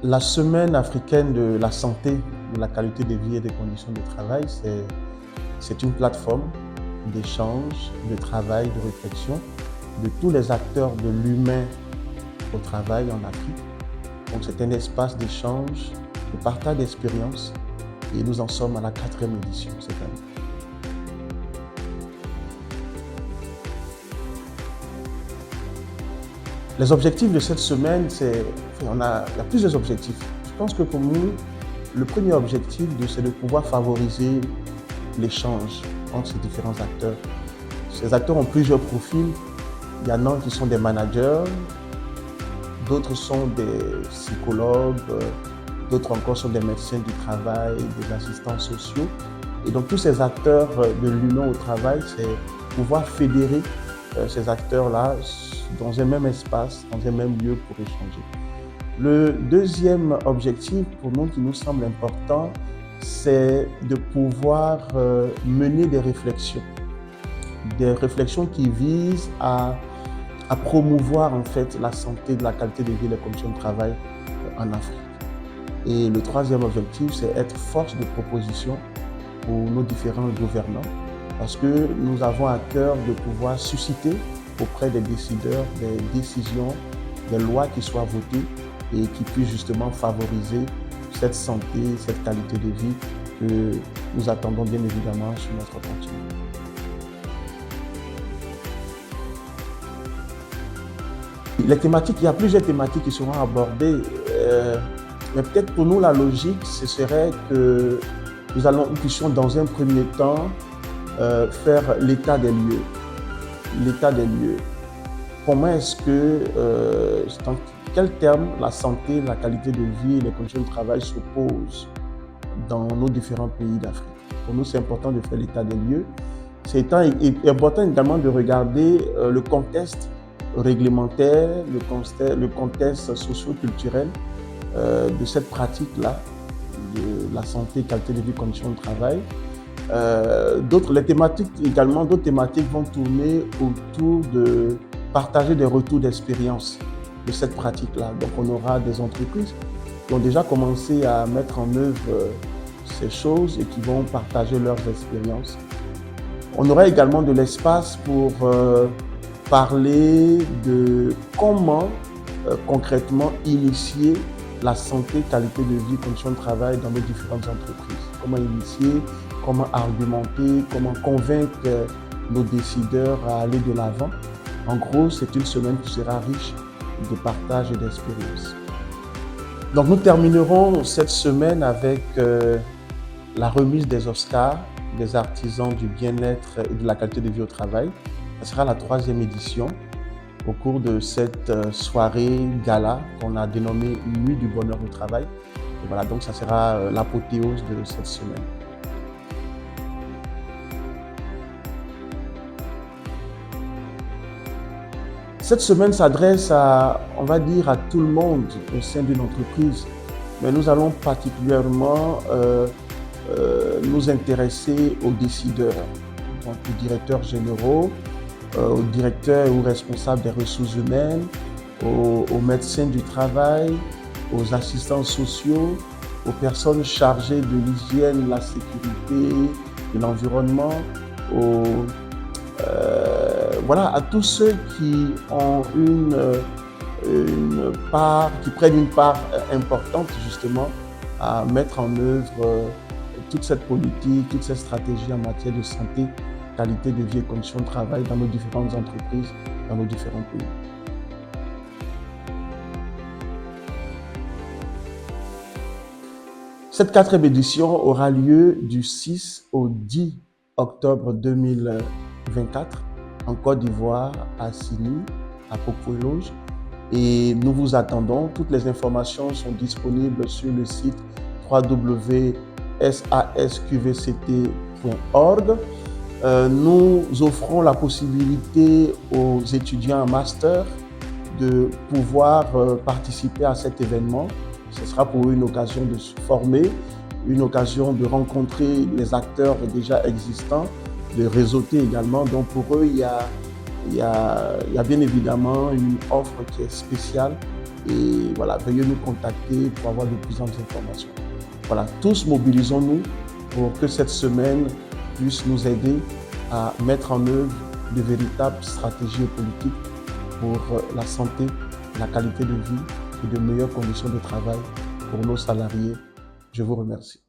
La semaine africaine de la santé, de la qualité de vie et des conditions de travail, c'est une plateforme d'échange, de travail, de réflexion de tous les acteurs de l'humain au travail en Afrique. Donc c'est un espace d'échange, de partage d'expériences et nous en sommes à la 4e édition cette année. Les objectifs de cette semaine, il y a plusieurs objectifs. Je pense que pour nous, le premier objectif, c'est de pouvoir favoriser l'échange entre ces différents acteurs. Ces acteurs ont plusieurs profils. Il y en a qui sont des managers, d'autres sont des psychologues, d'autres encore sont des médecins du travail, des assistants sociaux. Et donc tous ces acteurs de l'humain au travail, c'est pouvoir fédérer ces acteurs-là dans un même espace, dans un même lieu pour échanger. Le deuxième objectif pour nous qui nous semble important, c'est de pouvoir mener des réflexions qui visent à promouvoir en fait la santé, de la qualité de vie et les conditions de travail en Afrique. Et le troisième objectif, c'est être force de proposition pour nos différents gouvernants, parce que nous avons à cœur de pouvoir susciter auprès des décideurs des décisions, des lois qui soient votées et qui puissent justement favoriser cette santé, cette qualité de vie que nous attendons bien évidemment sur notre continent. Les thématiques, il y a plusieurs thématiques qui seront abordées, mais peut-être pour nous la logique, ce serait que nous puissions dans un premier temps faire l'état des lieux. L'état des lieux. Comment est-ce que, dans quel terme la santé, la qualité de vie et les conditions de travail s'opposent dans nos différents pays d'Afrique? Pour nous, c'est important de faire l'état des lieux. C'est important également de regarder le contexte réglementaire, le contexte socio-culturel de cette pratique-là, de la santé, qualité de vie, conditions de travail. D'autres thématiques vont tourner autour de partager des retours d'expérience de cette pratique-là. Donc on aura des entreprises qui ont déjà commencé à mettre en œuvre ces choses et qui vont partager leurs expériences. On aura également de l'espace pour parler de comment concrètement initier la santé, qualité de vie, conditions de travail dans nos différentes entreprises. Comment initier, comment argumenter, comment convaincre nos décideurs à aller de l'avant. En gros, c'est une semaine qui sera riche de partage et d'expérience. Donc nous terminerons cette semaine avec la remise des Oscars des artisans du bien-être et de la qualité de vie au travail. Ce sera la 3e édition au cours de cette soirée gala qu'on a dénommée Nuit du bonheur au travail. Et voilà, donc ça sera l'apothéose de cette semaine. Cette semaine s'adresse on va dire, à tout le monde au sein d'une entreprise, mais nous allons particulièrement nous intéresser aux décideurs, donc aux directeurs généraux, aux directeurs ou responsables des ressources humaines, aux médecins du travail, aux assistants sociaux, aux personnes chargées de l'hygiène, la sécurité, de l'environnement, à tous ceux qui ont qui prennent une part importante justement à mettre en œuvre toute cette politique, toute cette stratégie en matière de santé, qualité de vie et conditions de travail dans nos différentes entreprises, dans nos différents pays. Cette 4e édition aura lieu du 6 au 10 octobre 2024 en Côte d'Ivoire, à Sini, à Popoe-Loge. Et nous vous attendons. Toutes les informations sont disponibles sur le site www.sasqvct.org. Nous offrons la possibilité aux étudiants en master de pouvoir participer à cet événement. Ce sera pour eux une occasion de se former, une occasion de rencontrer les acteurs déjà existants, de réseauter également. Donc pour eux, il y a bien évidemment une offre qui est spéciale Et voilà, veuillez nous contacter pour avoir de plus amples informations. Voilà, tous mobilisons-nous pour que cette semaine puisse nous aider à mettre en œuvre de véritables stratégies politiques pour la santé, la qualité de vie et de meilleures conditions de travail pour nos salariés. Je vous remercie.